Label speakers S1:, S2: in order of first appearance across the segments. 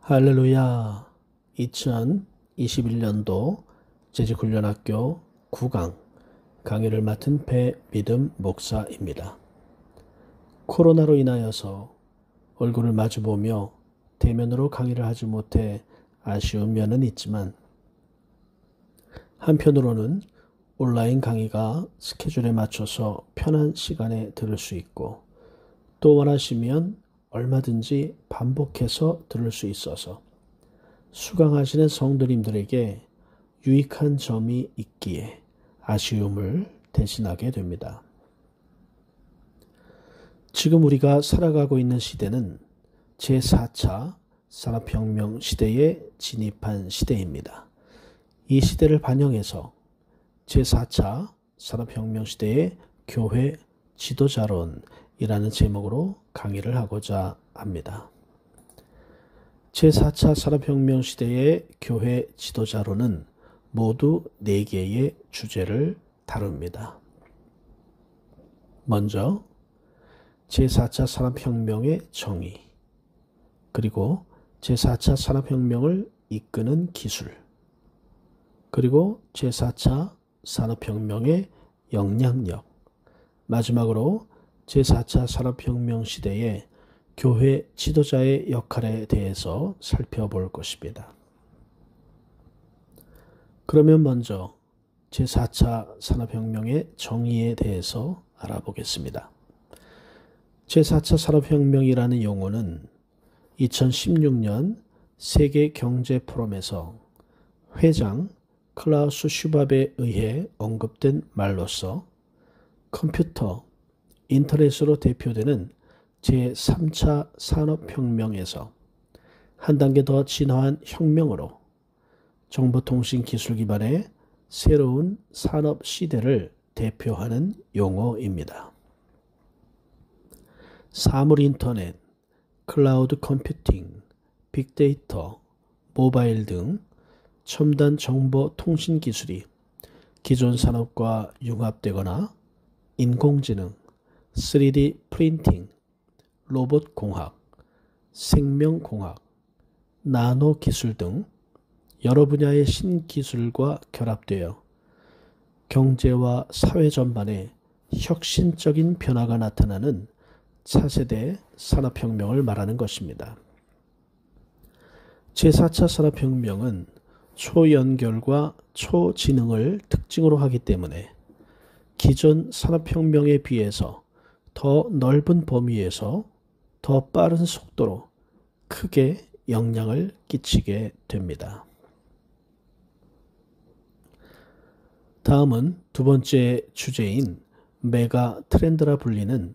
S1: 할렐루야. 2021년도 재직훈련학교 9강 강의를 맡은 배믿음 목사입니다. 코로나로 인하여서 얼굴을 마주보며 대면으로 강의를 하지 못해 아쉬운 면은 있지만, 한편으로는 온라인 강의가 스케줄에 맞춰서 편한 시간에 들을 수 있고, 또 원하시면 얼마든지 반복해서 들을 수 있어서 수강하시는 성도님들에게 유익한 점이 있기에 아쉬움을 대신하게 됩니다. 지금 우리가 살아가고 있는 시대는 제4차 산업혁명 시대에 진입한 시대입니다. 이 시대를 반영해서 제4차 산업혁명 시대의 교회 지도자론이라는 제목으로 강의를 하고자 합니다. 제4차 산업혁명 시대의 교회 지도자론은 모두 4개의 주제를 다룹니다. 먼저 제4차 산업혁명의 정의, 그리고 제4차 산업혁명을 이끄는 기술, 그리고 제4차 산업혁명의 영향력, 마지막으로 제4차 산업혁명 시대의 교회 지도자의 역할에 대해서 살펴볼 것입니다. 그러면 먼저 제4차 산업혁명의 정의에 대해서 알아보겠습니다. 제4차 산업혁명이라는 용어는 2016년 세계경제포럼에서 회장 클라우스 슈밥에 의해 언급된 말로서 컴퓨터, 인터넷으로 대표되는 제3차 산업혁명에서 한 단계 더 진화한 혁명으로 정보통신 기술 기반의 새로운 산업 시대를 대표하는 용어입니다. 사물 인터넷, 클라우드 컴퓨팅, 빅데이터, 모바일 등 첨단 정보 통신 기술이 기존 산업과 융합되거나 인공지능, 3D 프린팅, 로봇공학, 생명공학, 나노기술 등 여러 분야의 신기술과 결합되어 경제와 사회 전반에 혁신적인 변화가 나타나는 차세대 산업혁명을 말하는 것입니다. 제4차 산업혁명은 초연결과 초지능을 특징으로 하기 때문에 기존 산업혁명에 비해서 더 넓은 범위에서 더 빠른 속도로 크게 영향을 끼치게 됩니다. 다음은 두 번째 주제인 메가 트렌드라 불리는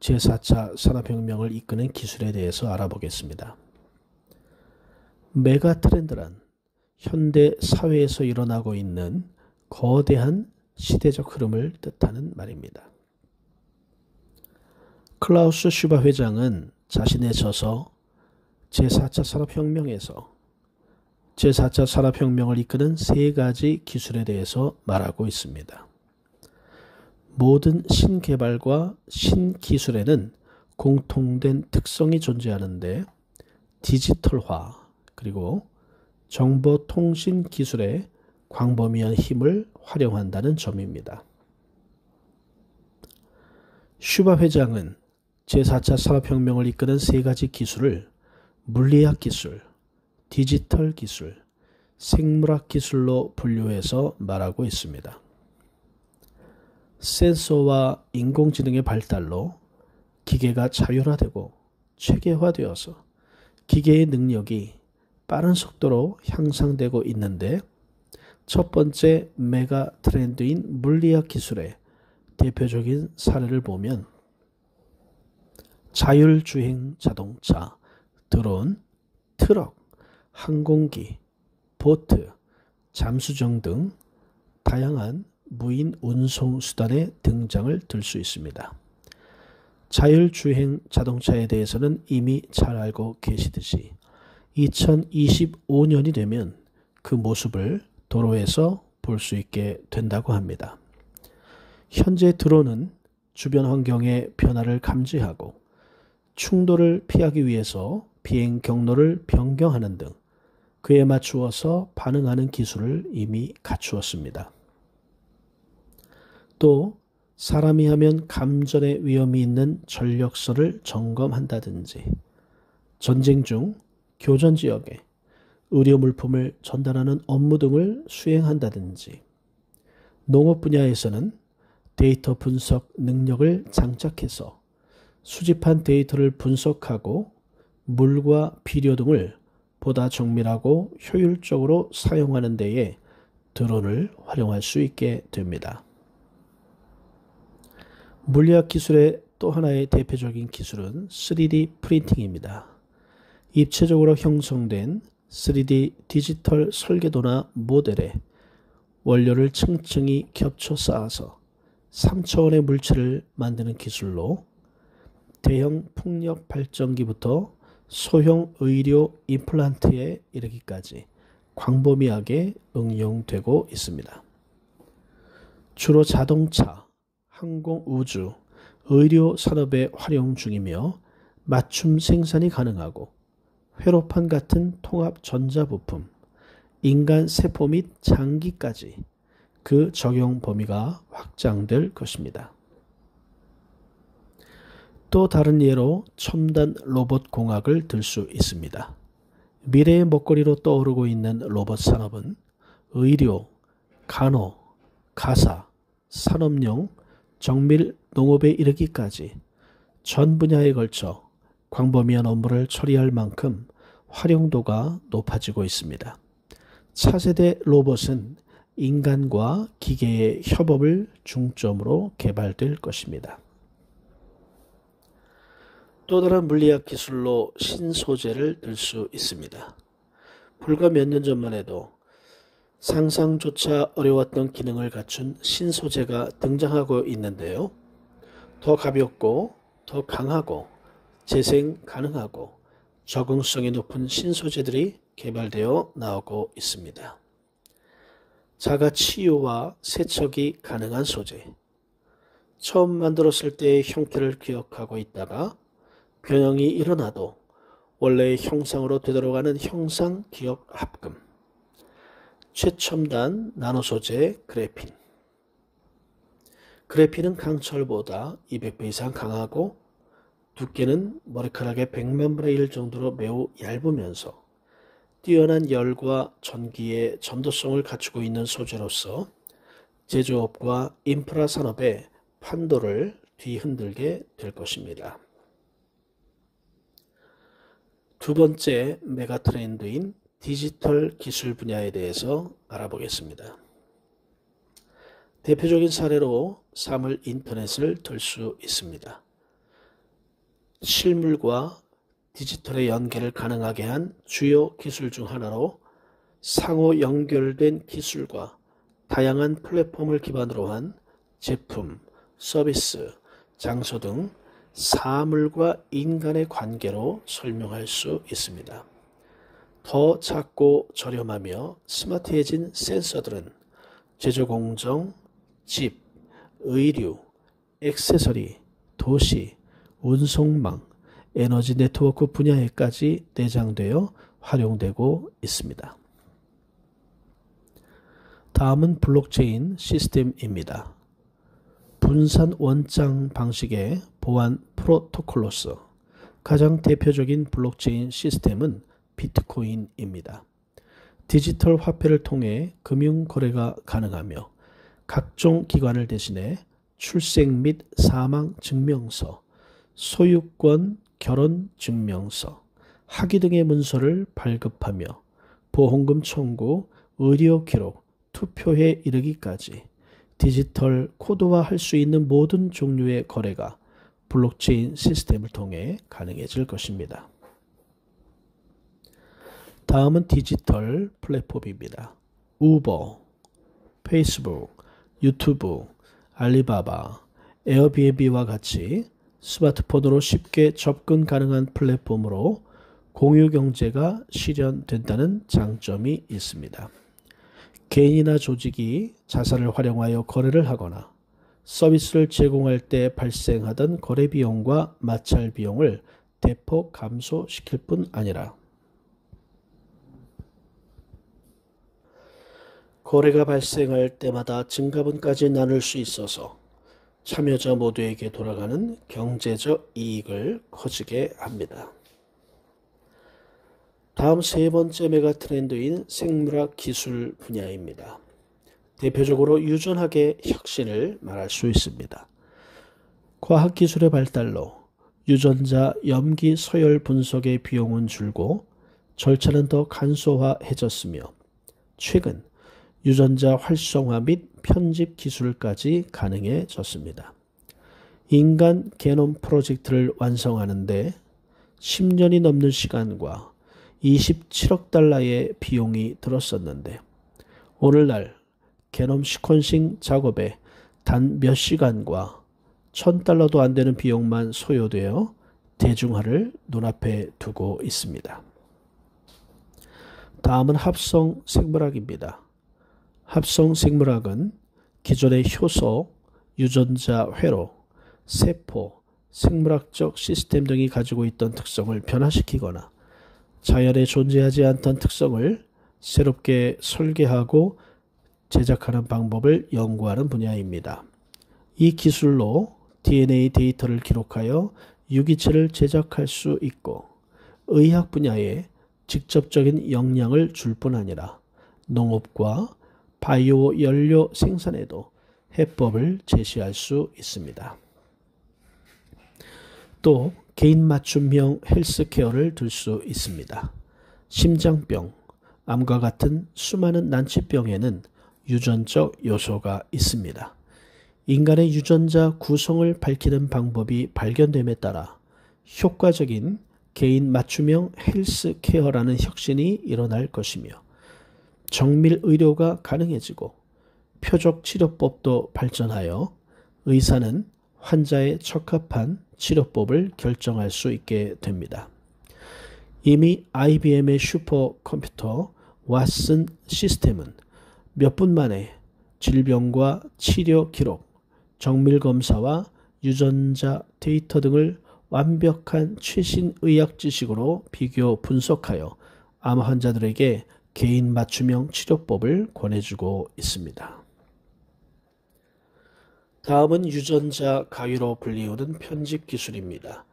S1: 제4차 산업혁명을 이끄는 기술에 대해서 알아보겠습니다. 메가 트렌드란 현대 사회에서 일어나고 있는 거대한 시대적 흐름을 뜻하는 말입니다. 클라우스 슈밥 회장은 자신의 저서 제4차 산업혁명에서 제4차 산업혁명을 이끄는 3가지 기술에 대해서 말하고 있습니다. 모든 신개발과 신기술에는 공통된 특성이 존재하는데, 디지털화 그리고 정보통신 기술의 광범위한 힘을 활용한다는 점입니다. 슈밥 회장은 제4차 산업혁명을 이끄는 3가지 기술을 물리학 기술, 디지털 기술, 생물학 기술로 분류해서 말하고 있습니다. 센서와 인공지능의 발달로 기계가 자율화되고 체계화되어서 기계의 능력이 빠른 속도로 향상되고 있는데, 첫 번째 메가 트렌드인 물리학 기술의 대표적인 사례를 보면 자율주행 자동차, 드론, 트럭, 항공기, 보트, 잠수정 등 다양한 무인 운송 수단의 등장을 들 수 있습니다. 자율주행 자동차에 대해서는 이미 잘 알고 계시듯이 2025년이 되면 그 모습을 도로에서 볼 수 있게 된다고 합니다. 현재 드론은 주변 환경의 변화를 감지하고 충돌을 피하기 위해서 비행 경로를 변경하는 등 그에 맞추어서 반응하는 기술을 이미 갖추었습니다. 또 사람이 하면 감전의 위험이 있는 전력선을 점검한다든지 전쟁 중 교전 지역에 의료 물품을 전달하는 업무 등을 수행한다든지 농업 분야에서는 데이터 분석 능력을 장착해서 수집한 데이터를 분석하고 물과 비료 등을 보다 정밀하고 효율적으로 사용하는 데에 드론을 활용할 수 있게 됩니다. 물리학 기술의 또 하나의 대표적인 기술은 3D 프린팅입니다. 입체적으로 형성된 3D 디지털 설계도나 모델에 원료를 층층이 겹쳐 쌓아서 3차원의 물체를 만드는 기술로 대형 풍력 발전기부터 소형 의료 임플란트에 이르기까지 광범위하게 응용되고 있습니다. 주로 자동차, 항공 우주, 의료 산업에 활용 중이며 맞춤 생산이 가능하고 회로판 같은 통합 전자부품, 인간 세포 및 장기까지 그 적용 범위가 확장될 것입니다. 또 다른 예로 첨단 로봇 공학을 들 수 있습니다. 미래의 먹거리로 떠오르고 있는 로봇 산업은 의료, 간호, 가사, 산업용, 정밀 농업에 이르기까지 전 분야에 걸쳐 광범위한 업무를 처리할 만큼 활용도가 높아지고 있습니다. 차세대 로봇은 인간과 기계의 협업을 중점으로 개발될 것입니다. 또 다른 물리학 기술로 신소재를 들 수 있습니다. 불과 몇 년 전만 해도 상상조차 어려웠던 기능을 갖춘 신소재가 등장하고 있는데요. 더 가볍고 더 강하고 재생 가능하고 적응성이 높은 신소재들이 개발되어 나오고 있습니다. 자가 치유와 세척이 가능한 소재. 처음 만들었을 때의 형태를 기억하고 있다가 변형이 일어나도 원래의 형상으로 되돌아가는 형상 기억 합금. 최첨단 나노소재 그래핀. 그래핀은 강철보다 200배 이상 강하고 두께는 머리카락의 100만 분의 1 정도로 매우 얇으면서 뛰어난 열과 전기의 전도성을 갖추고 있는 소재로서 제조업과 인프라 산업의 판도를 뒤흔들게 될 것입니다. 두 번째 메가 트렌드인 디지털 기술 분야에 대해서 알아보겠습니다. 대표적인 사례로 사물 인터넷을 들 수 있습니다. 실물과 디지털의 연계를 가능하게 한 주요 기술 중 하나로 상호 연결된 기술과 다양한 플랫폼을 기반으로 한 제품, 서비스, 장소 등 사물과 인간의 관계로 설명할 수 있습니다. 더 작고 저렴하며 스마트해진 센서들은 제조 공정, 집, 의류, 액세서리, 도시, 운송망, 에너지 네트워크 분야에까지 내장되어 활용되고 있습니다. 다음은 블록체인 시스템입니다. 분산 원장 방식의 보안 프로토콜로서 가장 대표적인 블록체인 시스템은 비트코인입니다. 디지털 화폐를 통해 금융 거래가 가능하며 각종 기관을 대신해 출생 및 사망 증명서, 소유권 결혼 증명서, 학위 등의 문서를 발급하며 보험금 청구, 의료 기록, 투표에 이르기까지 디지털 코드화할 수 있는 모든 종류의 거래가 블록체인 시스템을 통해 가능해질 것입니다. 다음은 디지털 플랫폼입니다. 우버, 페이스북, 유튜브, 알리바바, 에어비앤비와 같이 스마트폰으로 쉽게 접근 가능한 플랫폼으로 공유 경제가 실현된다는 장점이 있습니다. 개인이나 조직이 자산을 활용하여 거래를 하거나 서비스를 제공할 때 발생하던 거래 비용과 마찰 비용을 대폭 감소시킬 뿐 아니라 거래가 발생할 때마다 증가분까지 나눌 수 있어서 참여자 모두에게 돌아가는 경제적 이익을 커지게 합니다. 다음 세 번째 메가 트렌드인 생물학 기술 분야입니다. 대표적으로 유전학의 혁신을 말할 수 있습니다. 과학기술의 발달로 유전자 염기 서열 분석의 비용은 줄고 절차는 더 간소화해졌으며 최근 유전자 활성화 및 편집 기술까지 가능해졌습니다. 인간 게놈 프로젝트를 완성하는데 10년이 넘는 시간과 27억 달러의 비용이 들었었는데 오늘날 게놈 시퀀싱 작업에 단 몇 시간과 $1,000도 안 되는 비용만 소요되어 대중화를 눈앞에 두고 있습니다. 다음은 합성 생물학입니다. 합성 생물학은 기존의 효소, 유전자 회로, 세포, 생물학적 시스템 등이 가지고 있던 특성을 변화시키거나 자연에 존재하지 않던 특성을 새롭게 설계하고 제작하는 방법을 연구하는 분야입니다. 이 기술로 DNA 데이터를 기록하여 유기체를 제작할 수 있고 의학 분야에 직접적인 영향을 줄 뿐 아니라 농업과 바이오 연료 생산에도 해법을 제시할 수 있습니다. 또 개인 맞춤형 헬스케어를 들 수 있습니다. 심장병, 암과 같은 수많은 난치병에는 유전적 요소가 있습니다. 인간의 유전자 구성을 밝히는 방법이 발견됨에 따라 효과적인 개인 맞춤형 헬스케어라는 혁신이 일어날 것이며 정밀 의료가 가능해지고 표적 치료법도 발전하여 의사는 환자에 적합한 치료법을 결정할 수 있게 됩니다. 이미 IBM의 슈퍼컴퓨터 왓슨 시스템은 몇 분 만에 질병과 치료 기록, 정밀 검사와 유전자 데이터 등을 완벽한 최신 의학 지식으로 비교 분석하여 암 환자들에게 개인 맞춤형 치료법을 권해주고 있습니다. 다음은 유전자 가위로 불리우는 편집 기술입니다.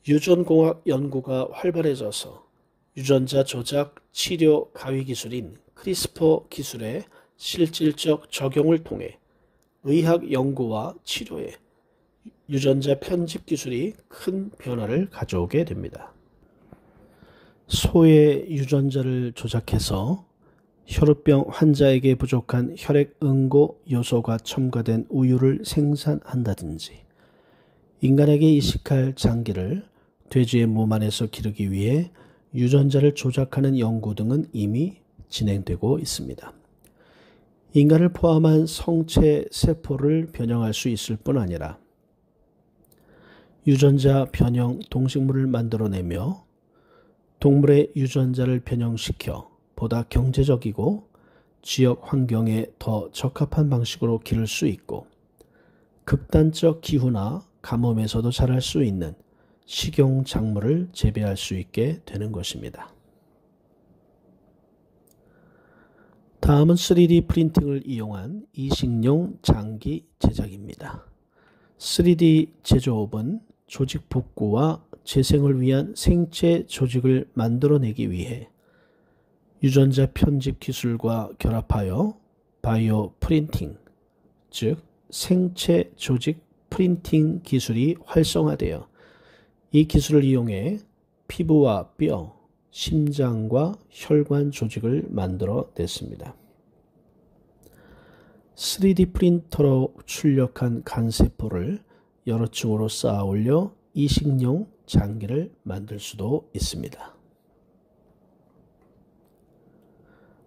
S1: 유전공학 연구가 활발해져서 유전자 조작 치료 가위 기술인 크리스퍼 기술의 실질적 적용을 통해 의학 연구와 치료에 유전자 편집 기술이 큰 변화를 가져오게 됩니다. 소의 유전자를 조작해서 혈우병 환자에게 부족한 혈액 응고 요소가 첨가된 우유를 생산한다든지 인간에게 이식할 장기를 돼지의 몸 안에서 기르기 위해 유전자를 조작하는 연구 등은 이미 진행되고 있습니다. 인간을 포함한 성체 세포를 변형할 수 있을 뿐 아니라 유전자 변형 동식물을 만들어내며 동물의 유전자를 변형시켜 보다 경제적이고 지역 환경에 더 적합한 방식으로 기를 수 있고 극단적 기후나 가뭄에서도 자랄 수 있는 식용 작물을 재배할 수 있게 되는 것입니다. 다음은 3D 프린팅을 이용한 이식용 장기 제작입니다. 3D 제조업은 조직 복구와 재생을 위한 생체 조직을 만들어내기 위해 유전자 편집 기술과 결합하여 바이오 프린팅, 즉 생체 조직 프린팅 기술이 활성화되어 이 기술을 이용해 피부와 뼈, 심장과 혈관 조직을 만들어냈습니다. 3D 프린터로 출력한 간세포를 여러 층으로 쌓아 올려 이식용 장기를 만들 수도 있습니다.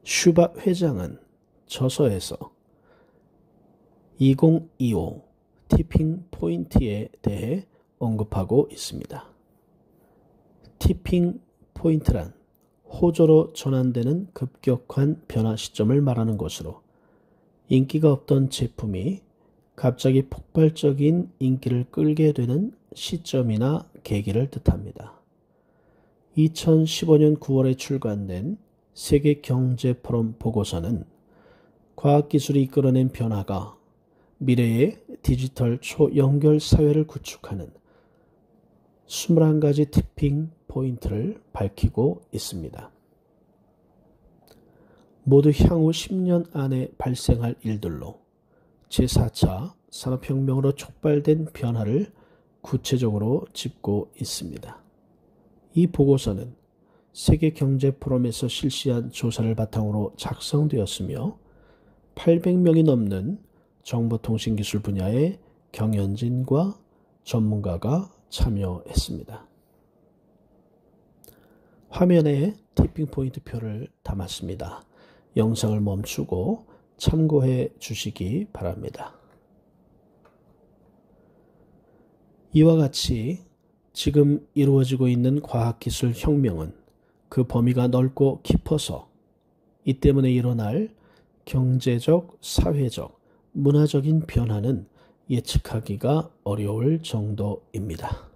S1: 슈바 회장은 저서에서 2025 티핑 포인트에 대해 언급하고 있습니다. 티핑 포인트란 호조로 전환되는 급격한 변화 시점을 말하는 것으로 인기가 없던 제품이 갑자기 폭발적인 인기를 끌게 되는 시점이나 계기를 뜻합니다. 2015년 9월에 출간된 세계경제포럼 보고서는 과학기술이 이끌어낸 변화가 미래의 디지털 초연결 사회를 구축하는 21가지 티핑 포인트를 밝히고 있습니다. 모두 향후 10년 안에 발생할 일들로 제4차 산업혁명으로 촉발된 변화를 구체적으로 짚고 있습니다. 이 보고서는 세계경제포럼에서 실시한 조사를 바탕으로 작성되었으며 800명이 넘는 정보통신기술 분야의 경연진과 전문가가 참여했습니다. 화면에 티핑포인트 표를 담았습니다. 영상을 멈추고 참고해 주시기 바랍니다. 이와 같이 지금 이루어지고 있는 과학기술 혁명은 그 범위가 넓고 깊어서 이 때문에 일어날 경제적, 사회적, 문화적인 변화는 예측하기가 어려울 정도입니다.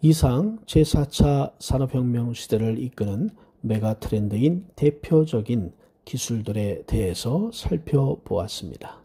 S1: 이상 제4차 산업혁명 시대를 이끄는 메가 트렌드인 대표적인 기술들에 대해서 살펴보았습니다.